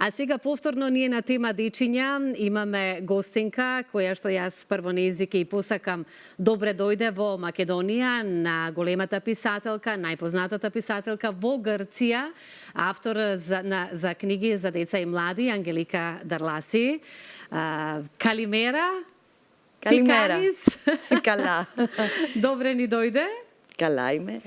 А сега повторно ние на тема дечиња имаме гостинка која што јас прво на език и посакам добре дојде во Македонија на големата писателка, најпознатата писателка во Грција, автор за книги за деца и млади Ангелика Дарласи. Калимера. Καλημέρα. Καλά. Добре ни дојде. Καλά είμαι.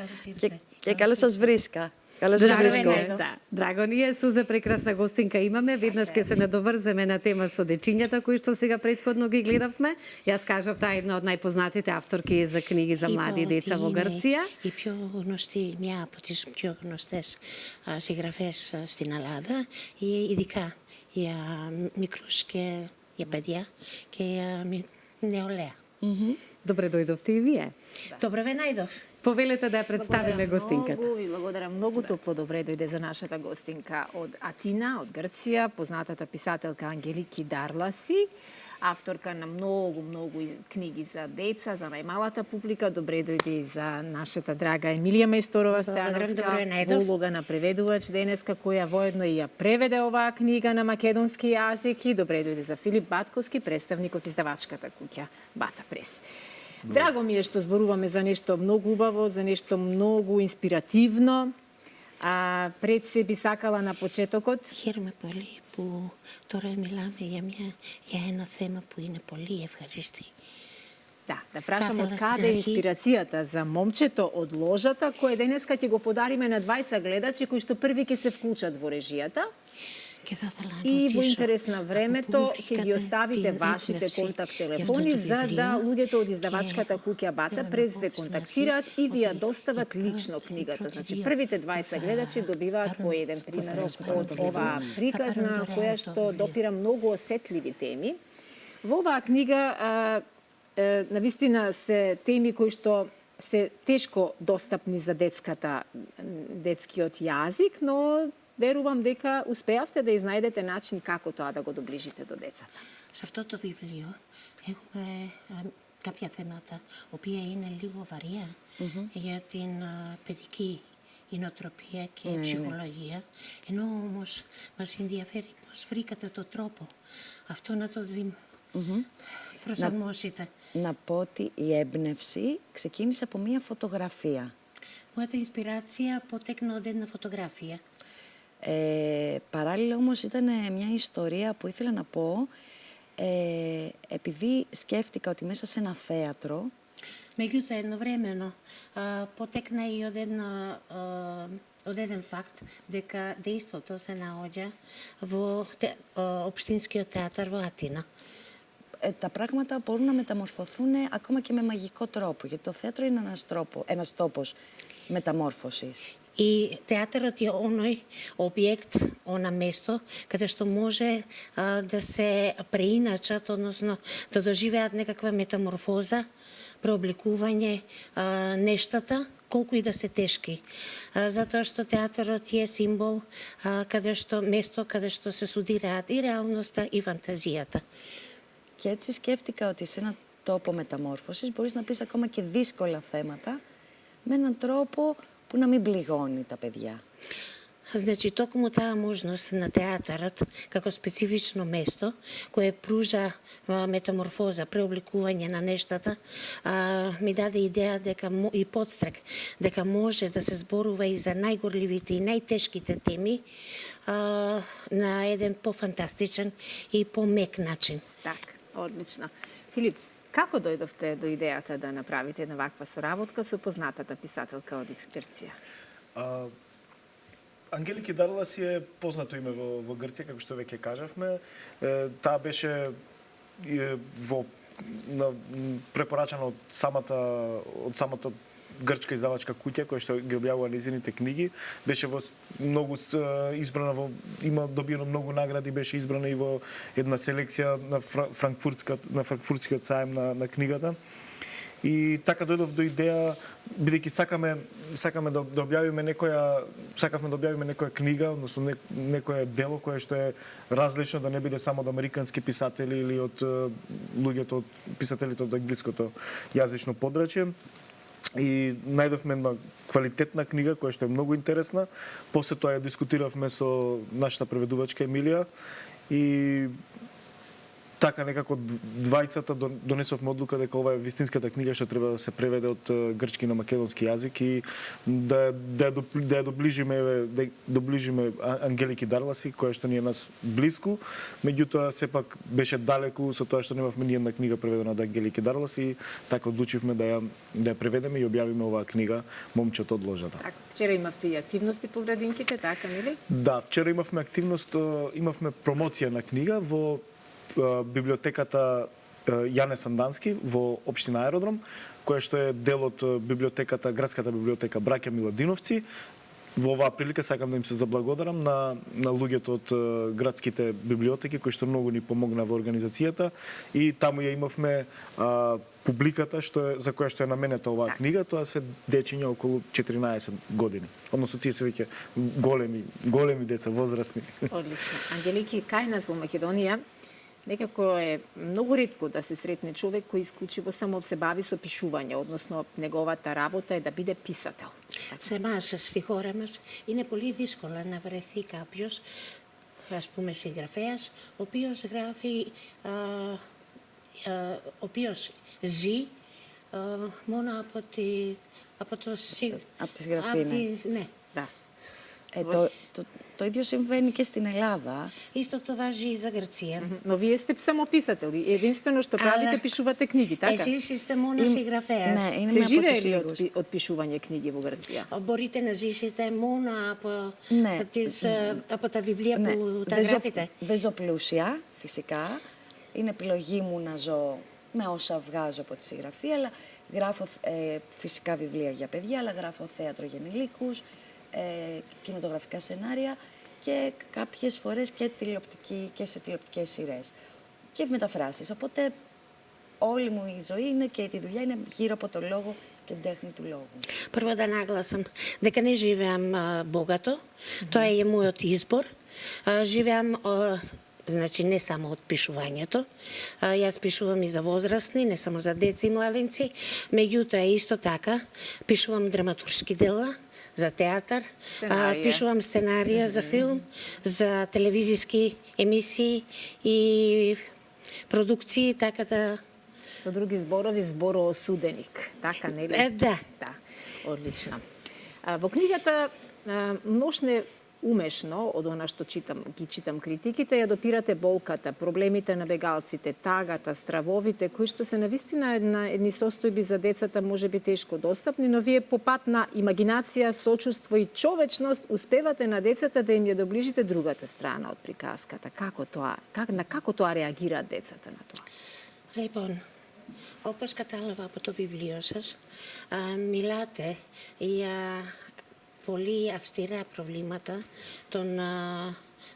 Και καλώς σας βρίσκα. Καλώς σας βρίσκω. Да, драго ни е, Суза, прекрасна гостинка имаме. Веднаш ќе се надоврземе на тема со дечињата, кои што сега претходно ги гледавме. Јас кажав, таа е една од најпознатите авторки за книги за млади деца во Грција. Η πιο γνωστή, μια από τις πιο γνωστές συγγραφές στην Ελλάδα, ειδικά για μικρούς και για παιδιά και για νεολαία. Добре дојдовте и вие. Добре ве најдов. Повелете да ја представиме гостинката. Многу и благодарам многу топло добре дојде за нашата гостинка од Атина, од Грција, познатата писателка Ангелики Дарласи, авторка на многу книги за деца, за најмалата публика. Добре дојде и за нашата драга Емилија Мајсторова Стојановска, во улога на преведувач денеска, која воедно и ја преведе оваа книга на македонски јазик, и добре дојде за Филип Батковски, представник од издавачката куќа Бата Прес. Драго ми е што зборуваме за нешто многу убаво, за нешто многу инспиративно. Пред се би сакала на почетокот. Χαίρομαι πολύ που τώρα μιλάμε για ένα θέμα που είναι πολύ ευχαριστή. Да прашам од каде е инспирацијата за момчето од ложата, кое денеска ќе го подариме на двајца гледачи кои што први ќе се вклучат во режијата. И во интерес на времето ќе ги оставите вашите контакт телефони за да луѓето од издавачката куќа Бата Прес ве контактираат и ви ја достават лично книгата. Значи првите 20 гледачи добиваат по еден примерок од оваа приказна која што допира многу осетливи теми. Во оваа книга навистина се теми кои што се тешко достапни за детскиот јазик, но верувам дека успеавте да изнајдете начин како тоа да го доближите до децата. Σε αυτό το βιβλίο έχουμε κάποια θέματα, οποία είναι λίγο βαριά για την παιδική νοοτροπία και ψυχολογία, ενώ όμως μας ενδιαφέρει πώς βρήκατε το τρόπο αυτό να το προσαρμόσετε. Να πω ότι η έμπνευση ξεκίνησε από μία φωτογραφία. Моята инспирация потекна од една фотографија. Παράλληλα όμως ήταν μια ιστορία που ήθελα να πω, επειδή σκέφτηκα ότι μέσα σε ένα θέατρο... Меѓутоа едновремено потекна и од еден факт дека дејството се наоѓа во Општинскиот театар во Атина. Τα πράγματα μπορούν να μεταμορφωθούν ακόμα και με μαγικό τρόπο, γιατί το θέατρο είναι ένας τόπος μεταμόρφωσης. И театарот е оној објект, она место, каде што може да се преиначат, односно да доживеат некаква метаморфоза, преобликување нештата, колку и да се тешки. Затоа што театарот е символ, место каде што се судираат и реалноста и фантазијата. Και έτσι σκέφτηκα ότι σε έναν τόπο μεταμόρφωσης μπορείς να πεις ακόμα και δύσκολα θέματα με έναν τρόπο που να μην πληγώνει τα παιδιά. Значи, токму таа можност на театарот, како специфично место, кое пружа метаморфоза, преобликување на нештата, ми даде идеја и подстрек дека може да се зборува и за најгорливите и најтешките теми на еден пофантастичен и помек начин. Так, одлично. Филип, како дојдовте до идејата да направите една ваква соработка со познатата писателка од Грција? Ангелики Дарласи е познато име во Грција, како што веќе кажавме. Таа беше препорачана од самата грчка издавачка куќа која што ги објавува незините книги. Беше многу избрана има добиено многу награди, беше избрана и во една селекција на франкфуртскиот саем на книгата. И така дојдов до идеја, бидејќи сакавме да објавиме некоја книга, односно некое дело кое што е различно, да не биде само од американски писатели или од луѓето, од писателите од англиското јазично подрачје. и најдовме една квалитетна книга која што е многу интересна. После тоа ја дискутиравме со нашата преведувачка Емилија и така некако двајцата донесовме одлука дека ова е вистинската книга што треба да се преведе од грчки на македонски јазик и да ја доближиме Ангелики Дарласи, која што ни е нас блиску, меѓутоа сепак беше далеку со тоа што немавме ни една книга преведена од Ангелики Дарласи и така одлучивме да ја преведеме и објавиме оваа книга Момчето од ложата. Так, вчера имавте и активности по градинките, така нели? Да, вчера имавме активност, имавме промоција на книга во библиотеката Јане Сандански во општина Аеродром, која што е дел од библиотеката, градската библиотека Браќа Миладиновци. Во оваа прилика сакам да им се заблагодарам на луѓето од градските библиотеки кои што многу ни помогна во организацијата и таму ја имавме публиката за која што е наменета оваа книга, тоа се дечиња околу 14 години. Односно тие се веќе големи деца, возрастни. Одлично. Ангелики, кај нас во Македонија некако е многу ретко да се сретне човек кој исклучиво само се бави со пишување, односно неговата работа е да биде писател. Σε εμάς, στη χώρα μας, είναι πολύ δύσκολο να βρεθεί κάποιος, ας πούμε συγγραφέας, ο οποίος γράφει, ο οποίος ζει μόνο από τη συγγραφή, ναι. Да. Το ίδιο συμβαίνει και στην Ελλάδα. Исто това важи и за Грција. Но вие сте само писатели. Единствено што правите, пишувате книги, така? Εσείς είστε μόνο συγγραφέας. Ναι, είναι Се με живее από ли τους од пишување книги во Грција? Μπορείτε να ζήσετε μόνο από τα βιβλία που τα γράφετε. Δεν ζω πλούσια, φυσικά. Είναι επιλογή μου να ζω με όσα βγάζω από τη συγγραφή, αλλά γράφω φυσικά βιβλία για παιδιά, αλλά γράφω θέατρο για ενηλίκους, κινηματογραφικά σενάρια και κάποιες φορές και σε τηλεοπτικές σειρές και μεταφράσεις. Οπότε όλη μου η ζωή είναι και τη δουλειά είναι γύρω από το λόγο και την τέχνη του λόγου. Прво да нагласам дека не живеам богато, тоа е мојот избор. Живеам значи не само од пишувањето. Јас пишувам и за возрастни, не само за деца и младенци, меѓутоа исто така пишувам драматуршки дела за театар, пишувам сценарија за филм, за телевизиски емисии и продукции, така да... Со други зборови, збороосуденик, така нели? Да. Да, одлично. Во книгата множне умешно, од она што ги читам критиките, ја допирате болката, проблемите на бегалците, тагата, стравовите, кои што се навистина едни состојби за децата може би тешко достапни, но вие по пат на имагинација, сочувство и човечност успевате на децата да им ја доближите другата страна од приказката. Како тоа реагираат децата на тоа? Λοιπόν, όπως κατάλαβα από το βιβλίο σας, μιλάτε για πολύ αυστηρά προβλήματα των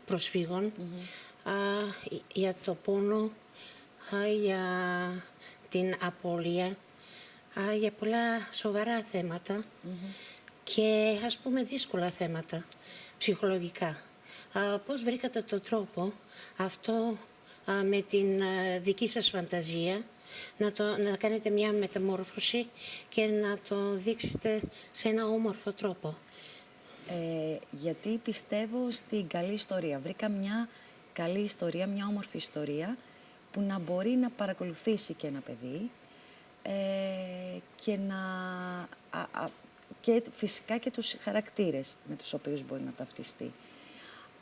προσφύγων, για το πόνο, για την απώλεια, για πολλά σοβαρά θέματα και ας πούμε δύσκολα θέματα ψυχολογικά. Πώς βρήκατε τον τρόπο αυτό με την δική σας φανταζία να κάνετε μια μεταμόρφωση και να το δείξετε σε ένα όμορφο τρόπο? Γιατί πιστεύω στην καλή ιστορία. Βρήκα μια καλή ιστορία, μια όμορφη ιστορία που να μπορεί να παρακολουθήσει και ένα παιδί και φυσικά και τους χαρακτήρες με τους οποίους μπορεί να ταυτιστεί.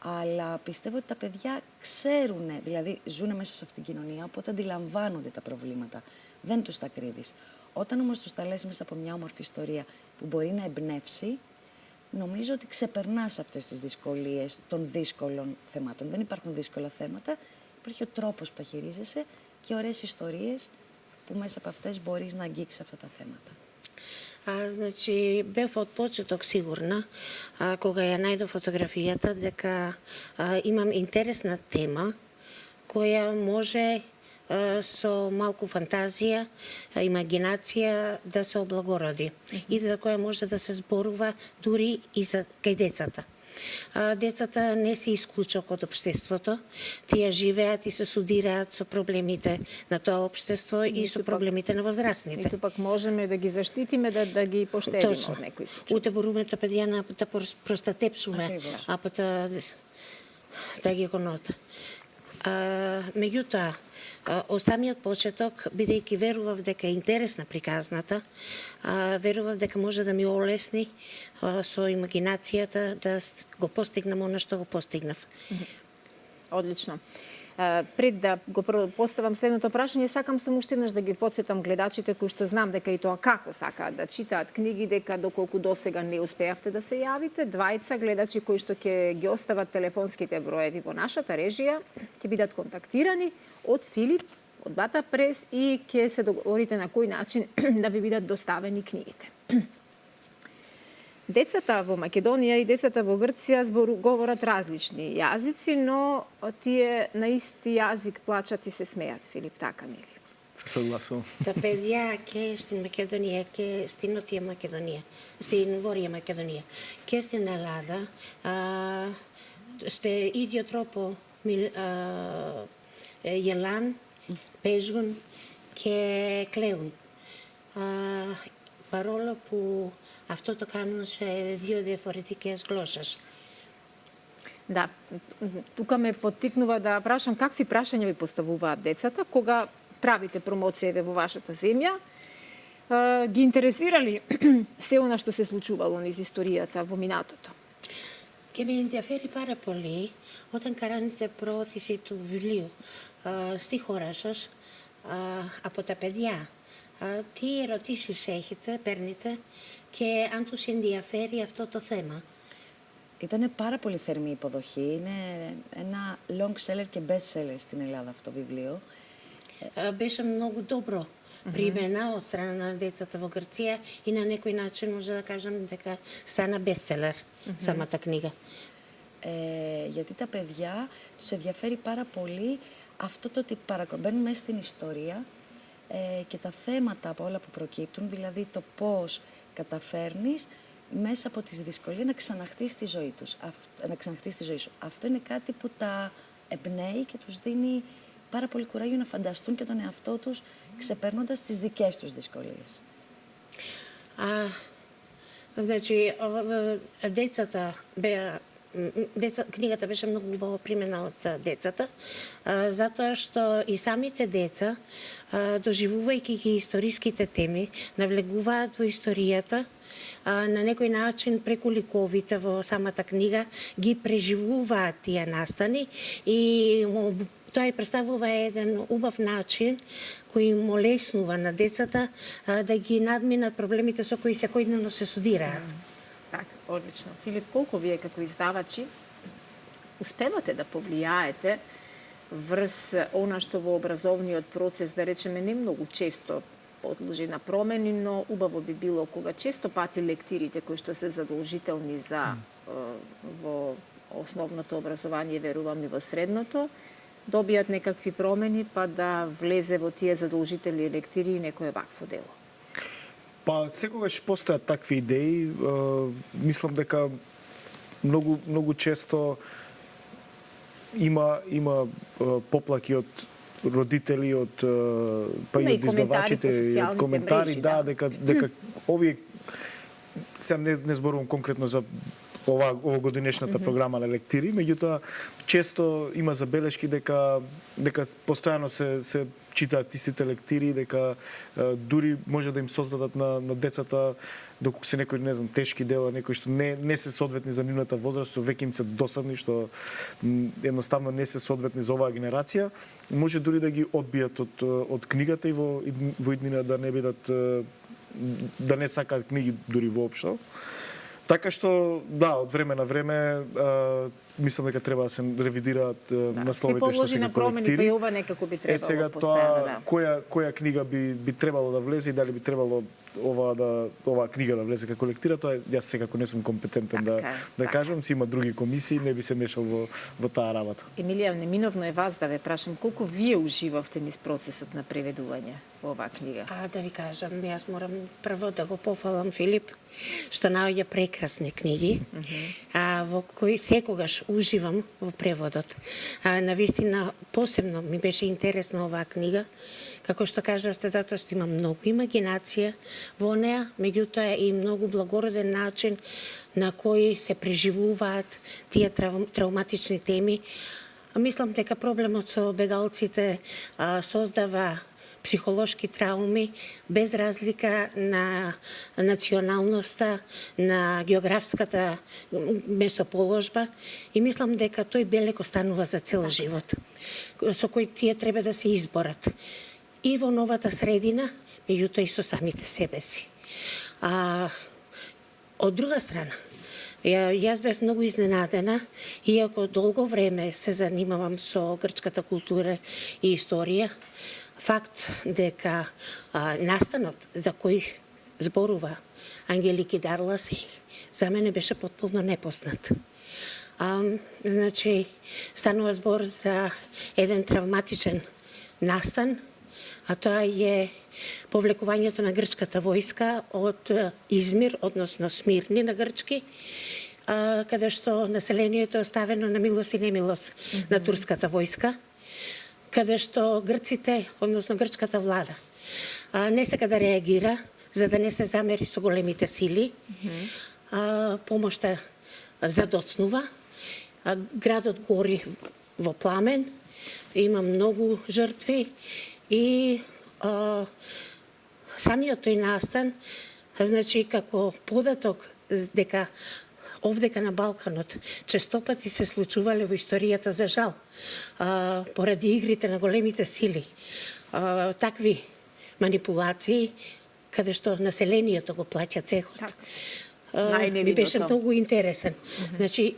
Αλλά πιστεύω ότι τα παιδιά ξέρουν, δηλαδή ζουν μέσα σε αυτήν την κοινωνία, οπότε αντιλαμβάνονται τα προβλήματα. Δεν τους τα κρύβεις. Όταν όμως τους τα λες μέσα από μια όμορφη ιστορία που μπορεί να εμπνεύσει, νομίζω ότι ξεπερνάς αυτές τις δυσκολίες των δύσκολων θεμάτων. Δεν υπάρχουν δύσκολα θέματα, υπάρχει ο τρόπος που τα χειρίζεσαι και ωραίες ιστορίες που μέσα από αυτές μπορείς να αγγίξεις αυτά τα θέματα. Значи, бев од почеток сигурна, кога ја најдов фотографијата, дека имам интересна тема, која може со малку фантазија, имагинација да се облагороди и за која може да се зборува дури и за кај децата. Децата не се исклучок од општеството. Тие живеат и се судираат со проблемите на тоа општество и со проблемите на возрастните. Ниту пак можеме да ги заштитиме, да ги поштедиме од некој случај. Уте борумето педијана да простатепсуме, а пата да ги конота. Меѓутоа, од самиот почеток, бидејќи верував дека е интересна приказната, верував дека може да ми олесни со имагинацијата да го постигнам она што го постигнав. Одлично. Пред да го поставам следното прашање, сакам само уште еднаш да ги подсетам гледачите кои што знам дека и тоа како сакаат да читаат книги, дека доколку досега не успеавте да се јавите, двајца гледачи кои што ќе ги остават телефонските броеви во нашата режија, ќе бидат контактирани од Филип, од Бата Прес и ќе се договорите на кој начин да ви бидат доставени книгите. Децата во Македонија и децата во Грција говорат различни јазици, но тие на исти јазик плачат и се смеат, Филип, така нели? Се согласувам. Та педја ке стин Македонија, ке стинотија Македонија, стин ворија Македонија. Ке стин Елада, сте идиотропо Јелан, Пежун, ке Клеун. Парола по αυτото κάνουν σε 2 διαφορετικές γλώσσες. Да, тука ме поттикнува да прашам какви прашања ви поставуваат децата кога правите промоцијаве во вашата земја. Ги интересирали се она што се случувало низ историјата во минатото? Και με ενδιαφέρει πάρα πολύ όταν κάνετε προώθηση του βιβλίου στη χώρα σας από τα παιδιά. Τι ερωτήσεις έχετε, παίρνετε και αν τους ενδιαφέρει αυτό το θέμα. Ήταν πάρα πολύ θερμή υποδοχή. Είναι ένα long seller και best seller στην Ελλάδα αυτό το βιβλίο. Беше много добро примена од страна на децата во Грција и на некој начин може да кажам дека стана бестселер самата книга. Γιατί τα παιδιά τους ενδιαφέρει πάρα πολύ αυτό το ότι μπαίνουν μέσα στην ιστορία και τα θέματα από όλα που προκύπτουν, δηλαδή το πώς καταφέρνεις μέσα από τις δυσκολίες να ξαναχτίσεις τη ζωή τους, να ξαναχτίσεις τη ζωή σου. Αυτό είναι κάτι που τα εμπνέει και τους δίνει πάρα πολύ κουράγιο να φανταστούν και τον εαυτό τους ξεπερνώντας τις δικές τους δυσκολίες. Значи, книгата беше многу убаво примена од децата, затоа што и самите деца, доживувајќи ги историските теми, навлегуваат во историјата, на некој начин преку ликовите во самата книга ги преживуваат тие настани и тоа и представува еден убав начин кој им олеснува на децата да ги надминат проблемите со кои секојдневно се судираат. Так, одлично. Филип, колку вие како издавачи успевате да повлијаете врз она што во образовниот процес, да речеме, не многу често подлежи на промени, но убаво би било кога често пати лектирите кои што се задолжителни за во основното образование, верувам и во средното, добијат некакви промени, па да влезе во тие задолжителни лектири и некое вакво дело? Па секогаш постојат такви идеи. Мислам дека многу често има поплаки од родители, од па и од издавачите, коментари, да, дека овие се не зборувам конкретно за овогодинешната програма на лектири, меѓутоа често има забелешки дека постојано се читаат истите лектири, дека дури може да им создадат на децата, доколку се некои, не знам, тешки дела, некои што не се соодветни за нивната возраст, што веќе им се досадни, што едноставно не се соодветни за оваа генерација, може дури да ги одбијат од книгата и во иднина да не бидат, да не сакаат книги дури воопшто. Така што, да, од време на време, мислам дека треба да се ревидираат насловите што се ги колектири. Па и ова некако би требало сега постојано, тоа, која книга би требало да влезе и дали би требало оваа книга да влезе како лектира, тоа јас секако не сум компетентен да кажам, си има други комисии, не би се мешал во таа работа. Емилија, неминовно е вас да ве прашам колку вие уживавте низ процесот на преведување во оваа книга? Да ви кажам, јас морам прво да го пофалам Филип, што наоѓа прекрасни книги, во кои секогаш уживам во преводот. Навистина, посебно ми беше интересна оваа книга, како што кажавте, затоа што има многу имагинација во неа, меѓутоа и многу благороден начин на кој се преживуваат тие травматични теми. Мислам дека проблемот со бегалците создава психолошки трауми без разлика на националноста, на географската местоположба и мислам дека тој белег останува за цел живот, со кој тие треба да се изборат и во новата средина, меѓутоа и со самите себе си. Од друга страна, јас бев многу изненадена, иако долго време се занимавам со грчката култура и историја, факт дека настанот за кој зборува Ангелики Дарласи за мене беше потполно непознат. Значи, станува збор за еден травматичен настан, а тоа е повлекувањето на грчката војска од Измир, односно Смирни на грчки, каде што населението е оставено на милост и немилост на турската војска, каде што грците, односно грчката влада, не сека да реагира, за да не се замери со големите сили. Помошта задоцнува, градот гори во пламен, има многу жртви и самиот тој настан, значи како податок дека овдека на Балканот честопати се случувале во историјата, за жал, поради игрите на големите сили, такви манипулации, каде што населението го плаќа цехот. Ми беше многу интересен. Значи,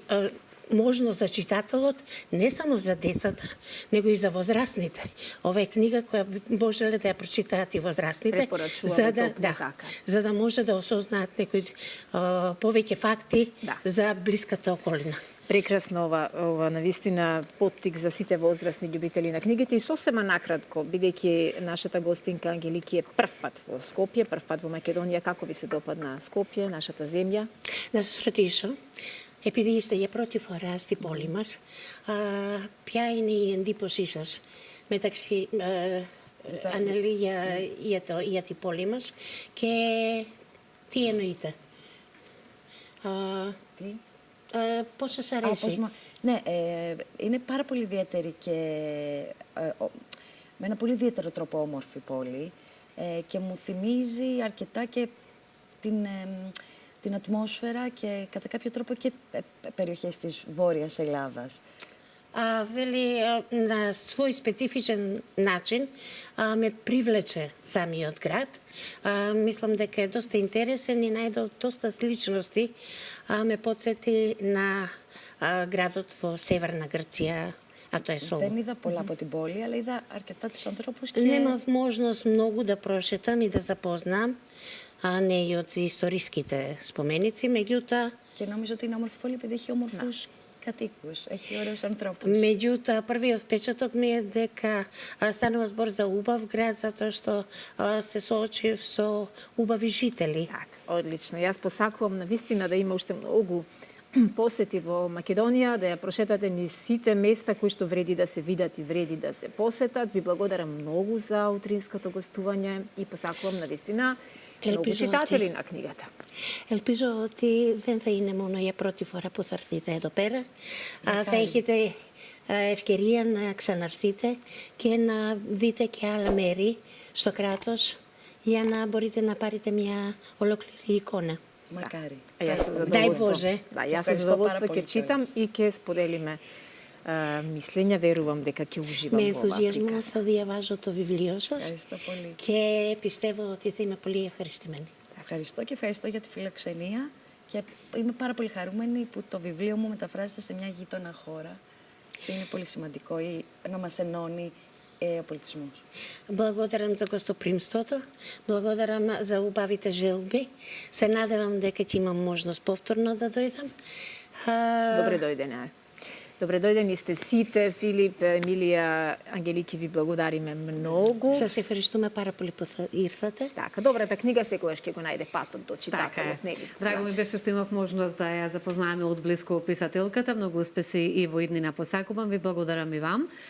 можност за читателот, не само за децата, него и за возрастните. Ова е книга која можеле да ја прочитаат и возрастните, за да може да осознаат некои повеќе факти за блиската околина. Прекрасно ова навистина поттик за сите возрастни љубители на книгите и сосема накратко, бидејќи нашата гостинка Ангелики е прв пат во Скопје, прв пат во Македонија, како ви се допадна Скопје, нашата земја? Да се сретишо. Επειδή είστε για πρώτη φορά στην πόλη μας, ποια είναι η εντύπωσή σας μεταξύ Ανελή για την πόλη μας και τι εννοείτε? Πώς σας αρέσει? Ναι, είναι πάρα πολύ ιδιαίτερη και με ένα πολύ ιδιαίτερο τρόπο όμορφη πόλη και μου θυμίζει αρκετά και την ατμόσφαιρα και κατά κάποιο τρόπο και περιοχές της Βόρειας Ελλάδας. Вели, на свој специфичен начин ме привлече самиот град. Мислам дека е доста интересен и најде доста сличности. Ме подсети на градот во Северна Грција, а тоа е Солун. Δεν είδα πολλά από την πόλη, αλλά είδα αρκετά τους ανθρώπους και... Немав можност многу да прошетам и да запознам, не и од историските споменици, меѓутоа... Και νομίζω ότι είναι όμορφη πόλη επειδή έχει όμορφους κατοίκους, έχει ωραίους ανθρώπους. Меѓутоа, првиот впечаток ми е дека станува збор за убав град, затоа што се соочив со убави жители. Одлично. Јас посакувам навистина да има уште многу посети во Македонија, да ја прошетате низ сите места кои што вреди да се видат и вреди да се посетат. Ви благодарам многу за утринското гостување и посакувам навистина многу читатели на книгата. Ελπίζω ότι δεν θα είναι μόνο για πρώτη φορά που θα έρθετε εδώ πέρα. Θα έχετε ευκαιρία να ξαναρθείτε και να δείτε και άλλα μέρη στο κράτος για να μπορείτε να πάρετε μια ολόκληρη εικόνα. Μακάρι. Дай Боже. Јас со задоволство ќе читам и ќе споделиме мислења, верувам дека ќе уживам Με во оваа ενθουσιασμό приказка. θα διαβάζω το βιβλίο σας Ευχαριστώ πολύ. και πιστεύω ότι θα είμαι πολύ ευχαριστημένη. Ευχαριστώ και ευχαριστώ για τη φιλοξενία και είμαι πάρα πολύ χαρούμενη που το βιβλίο μου μεταφράζεται σε μια γείτονα χώρα και είναι πολύ σημαντικό να μας ενώνει е ο πολιτισμός. Благодарам за гостопримството, благодарам за убавите желби. Се надевам дека ќе имам можност повторно да дојдам. Добре дојдене. Добре дојдени сте сите, Филип, Емилија, Ангелики, ви благодариме многу. Се фериштуме пара полипот иртате. Така, добрата книга секогаш ќе го најде патот до Така читателот. е. Нели? Драго ми беше што имав можност да ја запознаваме од близко писателката. Многу успеси и во иднина посакувам. Ви благодарам и вам.